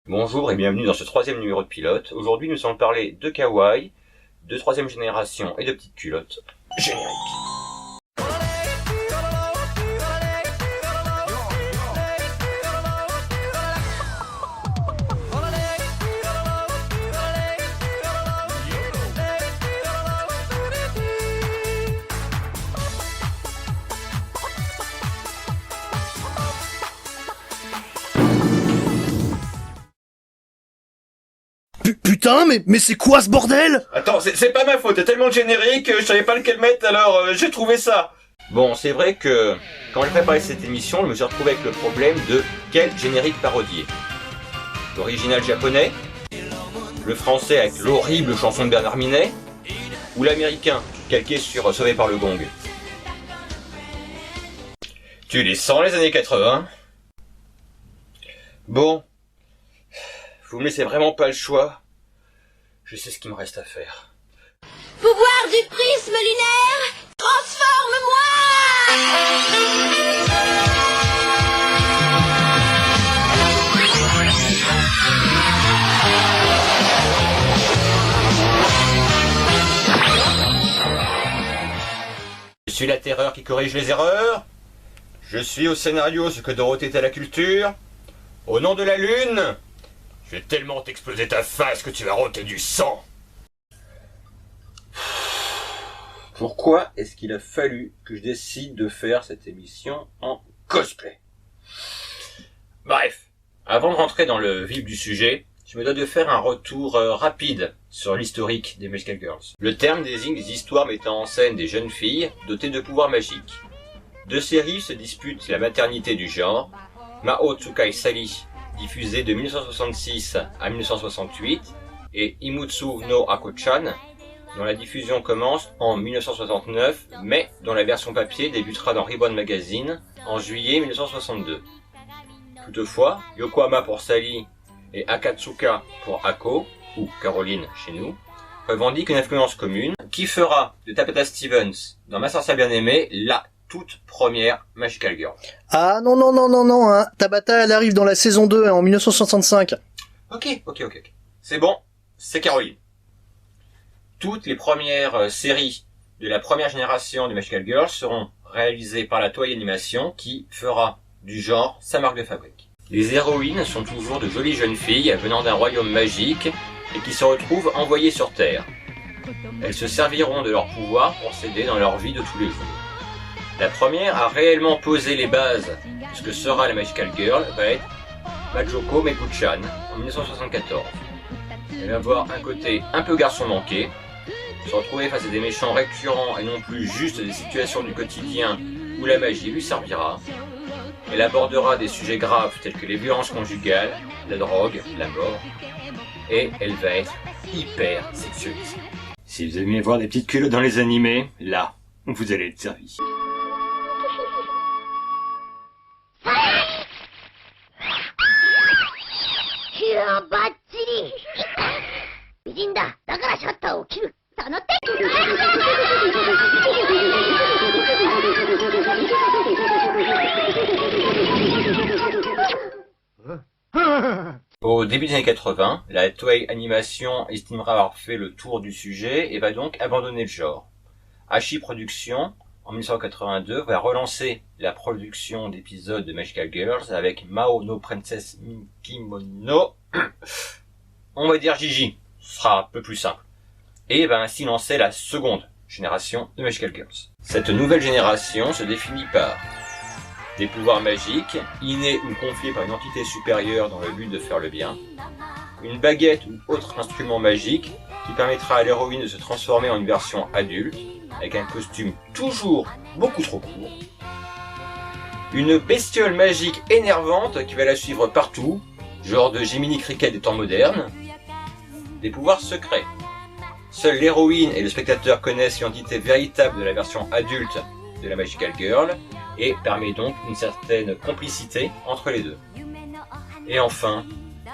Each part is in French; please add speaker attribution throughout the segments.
Speaker 1: Bonjour et bienvenue dans ce troisième numéro de Pilote. Aujourd'hui nous allons parler de kawaii, de troisième génération et de petites culottes. Générique.
Speaker 2: Putain, mais c'est quoi ce bordel?
Speaker 1: Attends, c'est pas ma faute, c'est tellement générique, je savais pas lequel mettre, alors j'ai trouvé ça. Bon, c'est vrai que quand j'ai préparé cette émission, je me suis retrouvé avec le problème de quel générique parodier. L'original japonais, le français avec l'horrible chanson de Bernard Minet, ou l'américain, calqué sur Sauvé par le Gong. Tu les sens les années 80? Bon, vous me laissez vraiment pas le choix. Je sais ce qu'il me reste à faire.
Speaker 3: Pouvoir du prisme lunaire,
Speaker 1: Je suis la terreur qui corrige les erreurs. Je suis au scénario ce que Dorothée est à la culture. Au nom de la lune, je vais tellement t'exploser ta face que tu vas rôter du sang. Pourquoi est-ce qu'il a fallu que je décide de faire cette émission en cosplay? Bref, avant de rentrer dans le vif du sujet, je me dois de faire un retour rapide sur l'historique des Magical Girls. Le terme désigne des histoires mettant en scène des jeunes filles dotées de pouvoirs magiques. Deux séries se disputent la maternité du genre. Mao Tsukai Sali, diffusée de 1966 à 1968, et Imutsu no Ako-chan, dont la diffusion commence en 1969, mais dont la version papier débutera dans Ribbon Magazine en juillet 1962. Toutefois, Yokohama pour Sally et Akatsuka pour Ako, ou Caroline chez nous, revendiquent une influence commune qui fera de Tabata Stevens dans Ma sorcière bien-aimée la toute première Magical Girl.
Speaker 2: Ah non, hein. Tabata, elle arrive dans la saison 2, hein, en 1965.
Speaker 1: Ok. C'est bon, c'est Caroline. Toutes les premières séries de la première génération de Magical Girls seront réalisées par la Toei Animation qui fera du genre sa marque de fabrique. Les héroïnes sont toujours de jolies jeunes filles venant d'un royaume magique et qui se retrouvent envoyées sur Terre. Elles se serviront de leur pouvoir pour s'aider dans leur vie de tous les jours. La première a réellement posé les bases de ce que sera la Magical Girl va être Majoko Meguchan en 1974. Elle va avoir un côté un peu garçon manqué, se retrouver face à des méchants récurrents et non plus juste des situations du quotidien où la magie lui servira. Elle abordera des sujets graves tels que les violences conjugales, la drogue, la mort, et elle va être hyper sexualisée. Si vous aimez voir des petites culottes dans les animés, là, vous allez être servi. Au début des années 80, la Toei Animation estimera avoir fait le tour du sujet et va donc abandonner le genre. Hachi Productions, en 1982, va relancer la production d'épisodes de Magical Girls avec Mao no Princess Kimono. On va dire Gigi, ce sera un peu plus simple. Et va ainsi lancer la seconde génération de Magical Girls. Cette nouvelle génération se définit par des pouvoirs magiques, innés ou confiés par une entité supérieure dans le but de faire le bien, une baguette ou autre instrument magique qui permettra à l'héroïne de se transformer en une version adulte, avec un costume toujours beaucoup trop court, une bestiole magique énervante qui va la suivre partout, genre de Jiminy Cricket des temps modernes, des pouvoirs secrets. Seule l'héroïne et le spectateur connaissent l'identité véritable de la version adulte de la Magical Girl, et permet donc une certaine complicité entre les deux. Et enfin,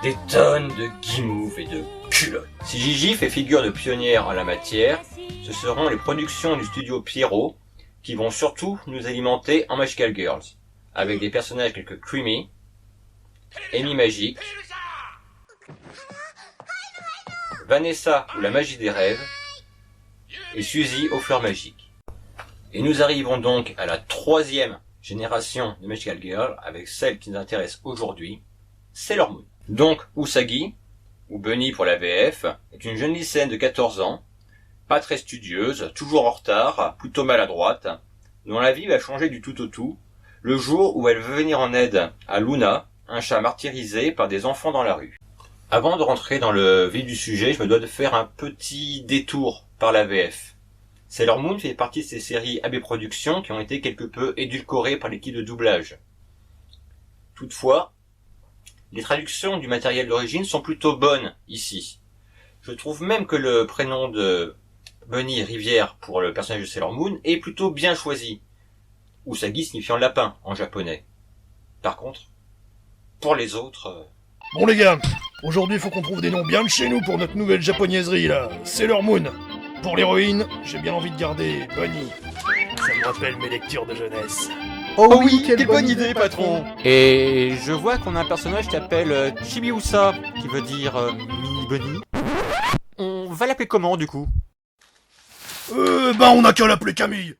Speaker 1: des tonnes de guimauves et de culottes. Si Gigi fait figure de pionnière en la matière, ce seront les productions du studio Pierrot qui vont surtout nous alimenter en Magical Girls, avec des personnages tels que Creamy, Amy Magic, Vanessa ou la magie des rêves et Suzy aux fleurs magiques. Et nous arrivons donc à la 3e génération de Magical Girl avec celle qui nous intéresse aujourd'hui, Sailor Moon. Donc Usagi, ou Bunny pour la VF, est une jeune lycéenne de 14 ans, pas très studieuse, toujours en retard, plutôt maladroite, dont la vie va changer du tout au tout, le jour où elle veut venir en aide à Luna, un chat martyrisé par des enfants dans la rue. Avant de rentrer dans le vif du sujet, je me dois de faire un petit détour par la VF. Sailor Moon fait partie de ces séries AB Productions qui ont été quelque peu édulcorées par l'équipe de doublage. Toutefois, les traductions du matériel d'origine sont plutôt bonnes ici. Je trouve même que le prénom de Bunny Rivière pour le personnage de Sailor Moon est plutôt bien choisi. Usagi signifiant lapin en japonais. Par contre, pour les autres...
Speaker 4: Bon les gars, aujourd'hui il faut qu'on trouve des noms bien de chez nous pour notre nouvelle japonaiserie là, Sailor Moon. Pour l'héroïne, j'ai bien envie de garder Bunny. Ça me rappelle mes lectures de jeunesse.
Speaker 2: Oh oui, quelle bonne idée,
Speaker 5: patron. Et je vois qu'on a un personnage qui s'appelle Chibiusa, qui veut dire Mini Bunny. On va l'appeler comment du coup?
Speaker 4: On a qu'à l'appeler Camille.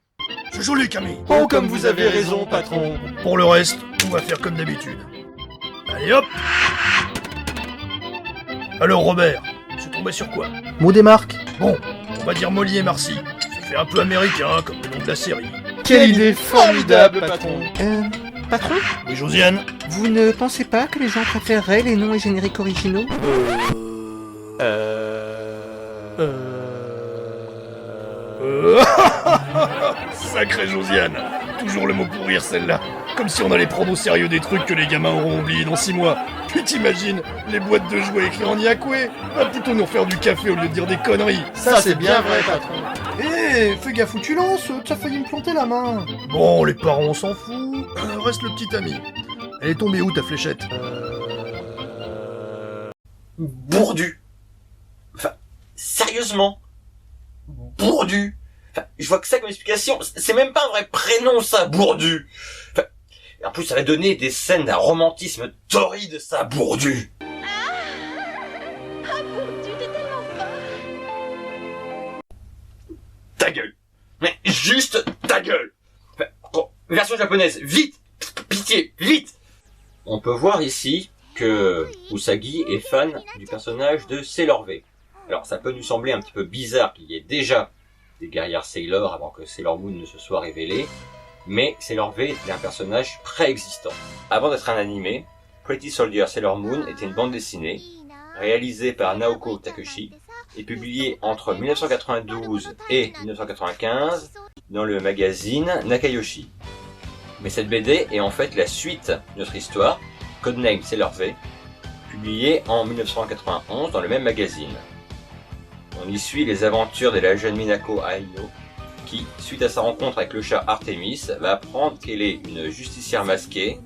Speaker 4: C'est joli Camille.
Speaker 5: Oh, comme vous avez raison, patron.
Speaker 4: Pour le reste, on va faire comme d'habitude. Allez hop. Alors Robert, c'est tombé sur quoi?
Speaker 2: Mot des marques.
Speaker 4: Bon, on va dire Molly et Marcy. Ça fait un peu américain comme le nom de la série.
Speaker 2: Quelle idée formidable, patron.
Speaker 6: Patron,
Speaker 4: Oui Josiane?
Speaker 6: vous ne pensez pas que les gens préféreraient les noms et génériques originaux?
Speaker 4: Sacrée Josiane. Toujours le mot pour rire celle-là. Comme si on allait prendre au sérieux des trucs que les gamins auront oubliés dans 6 mois. Puis t'imagines, les boîtes de jouets écrites en Iakoué. Va plutôt nous faire du café au lieu de dire des conneries.
Speaker 2: Ça c'est bien vrai, patron. Eh, fais gaffe où tu lances, t'as failli me planter la main.
Speaker 4: Bon, les parents on s'en fout. Reste le petit ami. Elle est tombée où ta fléchette?
Speaker 1: Bourdu. Enfin, sérieusement. Bourdu. Enfin, je vois que ça comme explication. C'est même pas un vrai prénom, ça, Bourdu. Enfin, en plus, ça va donner des scènes d'un romantisme torride, ça, Bourdu.
Speaker 3: Ah bon, tu t'es tellement fort.
Speaker 1: Ta gueule. Mais juste ta gueule. Enfin, bon, version japonaise, vite. Pitié, vite. On peut voir ici que Usagi est fan du personnage de Sailor V. Alors, ça peut nous sembler un petit peu bizarre qu'il y ait déjà des guerrières Sailor avant que Sailor Moon ne se soit révélée, mais Sailor V est un personnage préexistant. Avant d'être un animé, Pretty Soldier Sailor Moon était une bande dessinée, réalisée par Naoko Takeuchi, et publiée entre 1992 et 1995 dans le magazine Nakayoshi. Mais cette BD est en fait la suite de notre histoire, Codename Sailor V, publiée en 1991 dans le même magazine. On y suit les aventures de la jeune Minako Aino, qui, suite à sa rencontre avec le chat Artemis, va apprendre qu'elle est une justicière masquée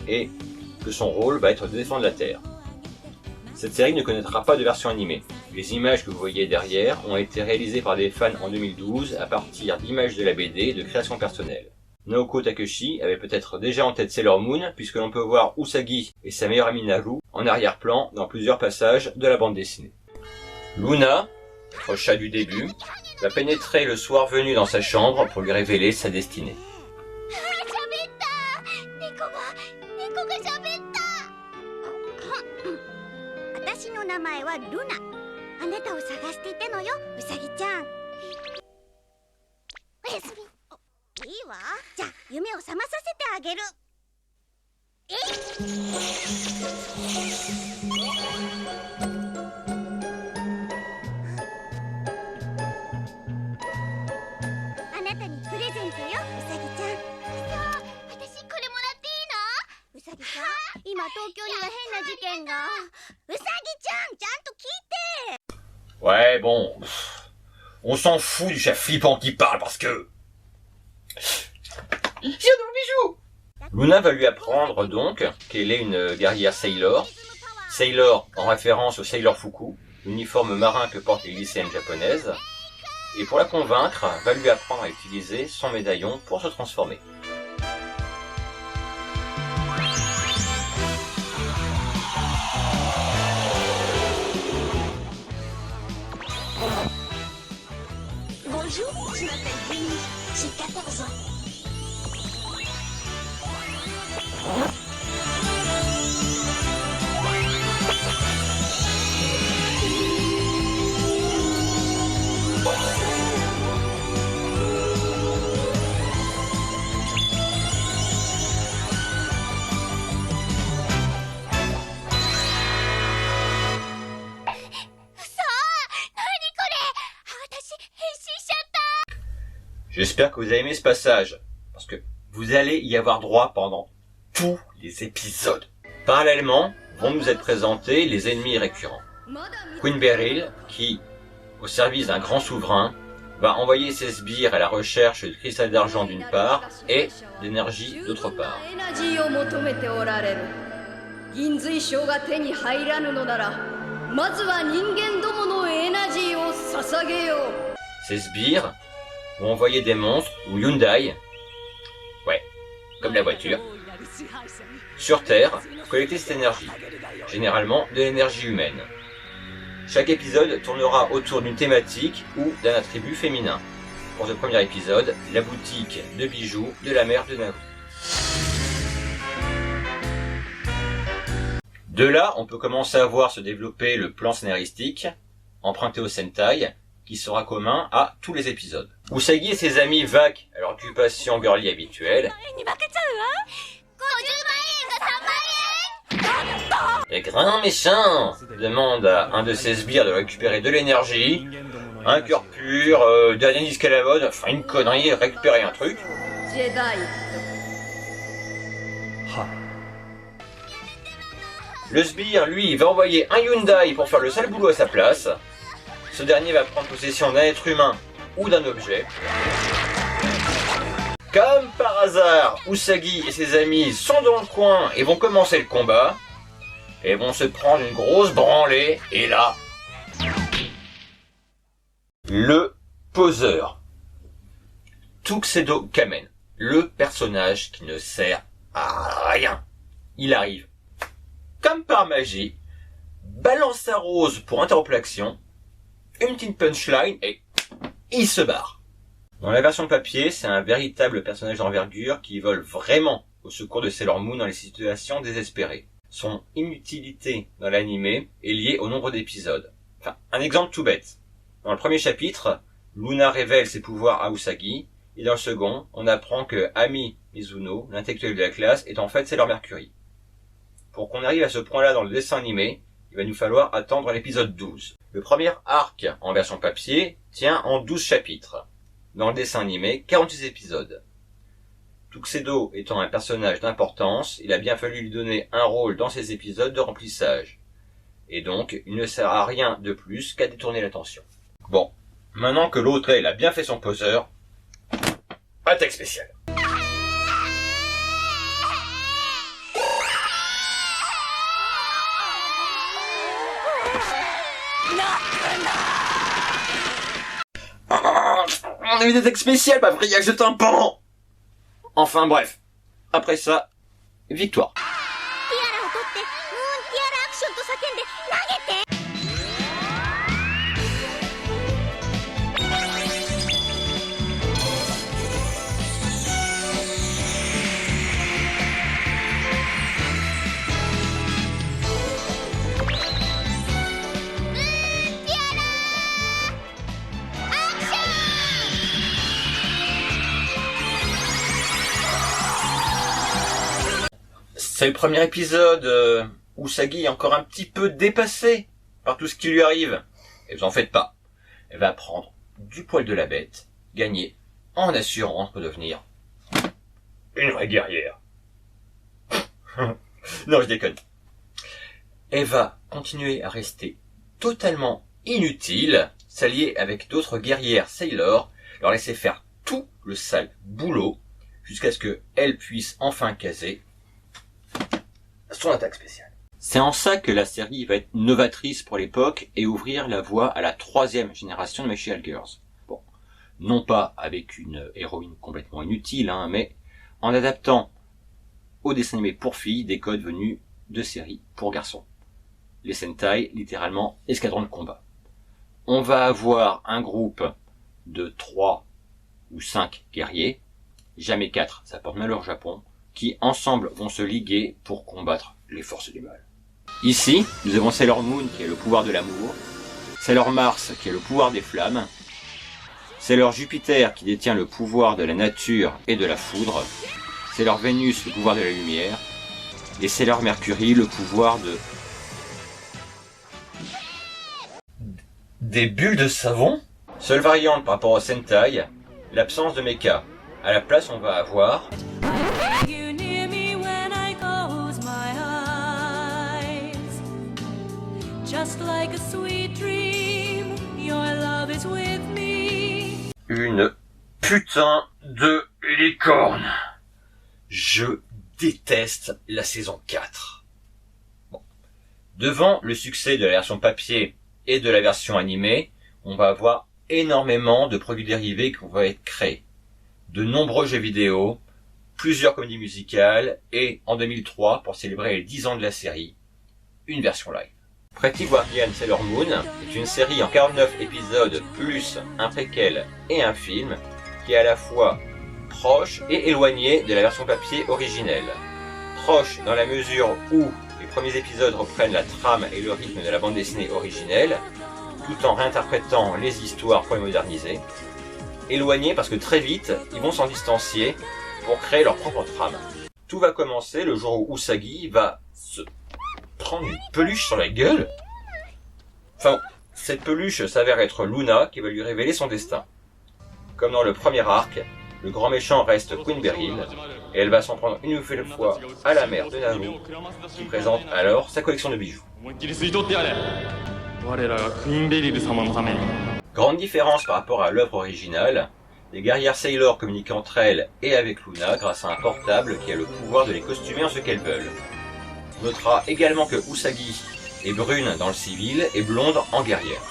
Speaker 1: et que son rôle va être de défendre la Terre. Cette série ne connaîtra pas de version animée. Les images que vous voyez derrière ont été réalisées par des fans en 2012 à partir d'images de la BD et de créations personnelles. Naoko Takeuchi avait peut-être déjà en tête Sailor Moon puisque l'on peut voir Usagi et sa meilleure amie Naru en arrière-plan dans plusieurs passages de la bande dessinée. Luna, notre chat du début, va pénétrer le soir venu dans sa chambre pour lui révéler sa destinée.
Speaker 3: 猫が喋った。私の名前はルナ。あなたを探していたのよ、ウサギちゃん。おやすみ。いいわ。じゃあ夢を覚まさせてあげる。あなたにプレゼントよ、ウサギちゃん。私これもらっていいの？ウサギちゃん、今東京には変な事件が。ウサギちゃん、ちゃんと聞いて。
Speaker 1: Ouais, bon, on s'en fout du chat flippant qui parle parce que... J'ai un nouveau bijou. Luna va lui apprendre donc qu'elle est une guerrière Sailor. Sailor en référence au Sailor Fuku, l'uniforme marin que portent les lycéennes japonaises. Et pour la convaincre, va lui apprendre à utiliser son médaillon pour se transformer.
Speaker 3: J'ai 14 ans.
Speaker 1: J'espère que vous avez aimé ce passage, parce que vous allez y avoir droit pendant tous les épisodes. Parallèlement, vont nous être présentés les ennemis récurrents. Queen Beryl, qui, au service d'un grand souverain, va envoyer ses sbires à la recherche de cristal d'argent d'une part, et d'énergie d'autre part. Ces sbires vont envoyer des monstres, ou Hyundai, ouais, comme la voiture, sur Terre pour collecter cette énergie, généralement de l'énergie humaine. Chaque épisode tournera autour d'une thématique ou d'un attribut féminin. Pour ce premier épisode, la boutique de bijoux de la mère de Naru. De là, on peut commencer à voir se développer le plan scénaristique, emprunté au Sentai, qui sera commun à tous les épisodes. Usagi et ses amis vaquent à leur occupation girly habituelle. Les grands méchants demandent à un de ses sbires de récupérer de l'énergie, un cœur pur, dernier disque à la mode, enfin une connerie, récupérer un truc. Le sbire, lui, va envoyer un Hyundai pour faire le sale boulot à sa place. Ce dernier va prendre possession d'un être humain ou d'un objet. Comme par hasard, Usagi et ses amis sont dans le coin et vont commencer le combat. Et vont se prendre une grosse branlée. Et là, le poseur. Tuxedo Kamen, le personnage qui ne sert à rien. Il arrive, comme par magie, balance sa rose pour interrompre l'action, une petite punchline et il se barre. Dans la version papier, c'est un véritable personnage d'envergure qui vole vraiment au secours de Sailor Moon dans les situations désespérées. Son inutilité dans l'animé est liée au nombre d'épisodes. Enfin, un exemple tout bête. Dans le premier chapitre, Luna révèle ses pouvoirs à Usagi, et dans le second, on apprend que Ami Mizuno, l'intellectuel de la classe, est en fait Sailor Mercury. Pour qu'on arrive à ce point-là dans le dessin animé, il va nous falloir attendre l'épisode 12. Le premier arc, en version papier, tient en 12 chapitres. Dans le dessin animé, 46 épisodes. Tuxedo étant un personnage d'importance, il a bien fallu lui donner un rôle dans ces épisodes de remplissage. Et donc, il ne sert à rien de plus qu'à détourner l'attention. Bon, maintenant que l'autre elle a bien fait son poseur, attaque spéciale. On a eu des attaques spéciales, pas vrai, je tympan. Enfin bref, après ça, victoire. C'est le premier épisode où Usagi est encore un petit peu dépassée par tout ce qui lui arrive. Et vous en faites pas. Elle va prendre du poil de la bête, gagner en assurance pour devenir une vraie guerrière. Non, je déconne. Elle va continuer à rester totalement inutile, s'allier avec d'autres guerrières Sailor, leur laisser faire tout le sale boulot, jusqu'à ce qu'elle puisse enfin caser son attaque spéciale. C'est en ça que la série va être novatrice pour l'époque et ouvrir la voie à la 3e génération de Magical Girls. Bon, non pas avec une héroïne complètement inutile, mais en adaptant au dessin animé pour filles des codes venus de séries pour garçons. Les Sentai, littéralement escadrons de combat. On va avoir un groupe de 3 ou 5 guerriers, jamais 4, ça porte malheur au Japon, qui ensemble vont se liguer pour combattre les forces du mal. Ici, nous avons Sailor Moon qui a le pouvoir de l'amour, Sailor Mars qui a le pouvoir des flammes, Sailor Jupiter qui détient le pouvoir de la nature et de la foudre, Sailor Vénus le pouvoir de la lumière, et Sailor Mercury le pouvoir de... Des bulles de savon? Seule variante par rapport au Sentai, l'absence de mecha. À la place, on va avoir... Une putain de licorne. Je déteste la saison 4. Bon. Devant le succès de la version papier et de la version animée, on va avoir énormément de produits dérivés qui vont être créés. De nombreux jeux vidéo, plusieurs comédies musicales et, en 2003, pour célébrer les 10 ans de la série, une version live. Pretty Guardian Sailor Moon est une série en 49 épisodes plus un préquel et un film qui est à la fois proche et éloigné de la version papier originelle. Proche dans la mesure où les premiers épisodes reprennent la trame et le rythme de la bande dessinée originelle, tout en réinterprétant les histoires pour les moderniser. Éloigné parce que très vite, ils vont s'en distancier pour créer leur propre trame. Tout va commencer le jour où Usagi va se prendre une peluche sur la gueule. Enfin, cette peluche s'avère être Luna qui va lui révéler son destin. Comme dans le premier arc, le grand méchant reste Queen Beryl, et elle va s'en prendre une nouvelle fois à la mère de Naru, qui présente alors sa collection de bijoux. Grande différence par rapport à l'œuvre originale, les guerrières Sailor communiquent entre elles et avec Luna grâce à un portable qui a le pouvoir de les costumer en ce qu'elles veulent. On notera également que Usagi est brune dans le civil et blonde en guerrière.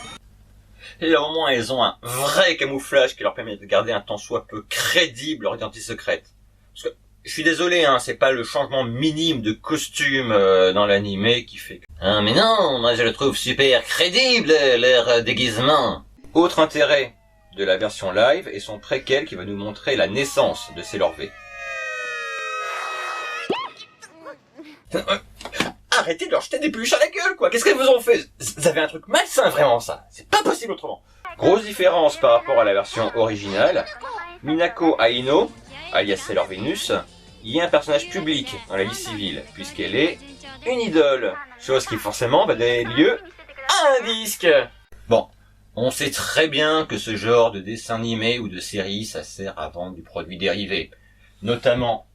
Speaker 1: Et au moins elles ont un vrai camouflage qui leur permet de garder un tant soit peu crédible leur identité secrète. Parce que, je suis désolé, c'est pas le changement minime de costume dans l'animé qui fait que... mais non, moi je le trouve super crédible, leur déguisement. Autre intérêt de la version live est son préquel qui va nous montrer la naissance de Sailor V. Arrêtez de leur jeter des peluches à la gueule, quoi. Qu'est-ce qu'elles vous ont fait? Vous avez un truc malsain, vraiment, ça. C'est pas possible autrement. Grosse différence par rapport à la version originale. Minako Aino, alias Sailor Vénus, y est un personnage public dans la vie civile, puisqu'elle est une idole. Chose qui forcément va donner lieu à un disque. Bon, on sait très bien que ce genre de dessin animé ou de série, ça sert à vendre du produit dérivé. Notamment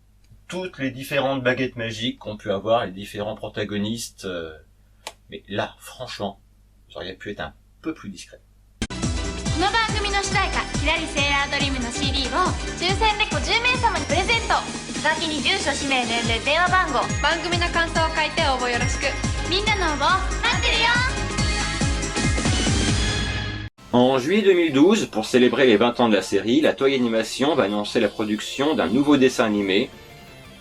Speaker 1: toutes les différentes baguettes magiques qu'ont pu avoir les différents protagonistes. Mais là, franchement, vous auriez pu être un peu plus discret.
Speaker 3: この番組の主題歌「キラリセーラードリーム」の CD を抽選で50名様にプレゼント。手書きに住所氏名年齢電話番号番組の感想を書いて応募よろしく。みんなの応募待ってるよ。
Speaker 1: En juillet 2012, pour célébrer les 20 ans de la série, la Toei Animation va annoncer la production d'un nouveau dessin animé,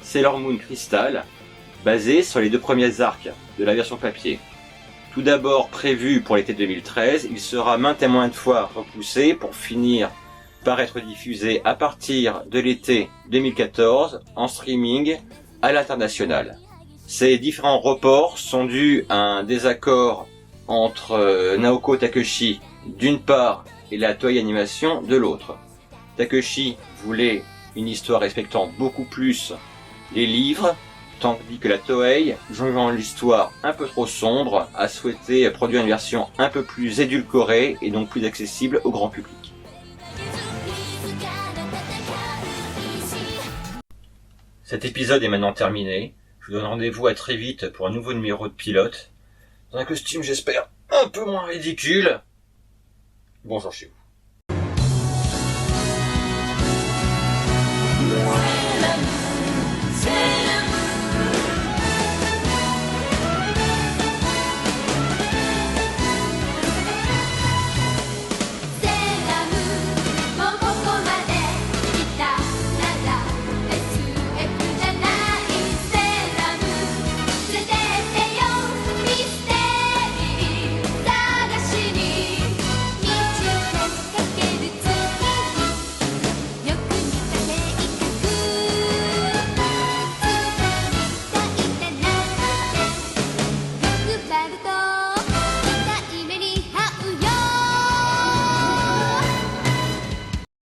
Speaker 1: Sailor Moon Crystal, basé sur les 2 premiers arcs de la version papier. Tout d'abord prévu pour l'été 2013, il sera maintes et maintes fois repoussé pour finir par être diffusé à partir de l'été 2014 en streaming à l'international. Ces différents reports sont dus à un désaccord entre Naoko Takeuchi d'une part et la Toei Animation de l'autre. Takeuchi voulait une histoire respectant beaucoup plus les livres, tandis que la Toei, jugeant l'histoire un peu trop sombre, a souhaité produire une version un peu plus édulcorée et donc plus accessible au grand public. Cet épisode est maintenant terminé. Je vous donne rendez-vous à très vite pour un nouveau numéro de pilote, dans un costume j'espère un peu moins ridicule. Bonjour chez vous.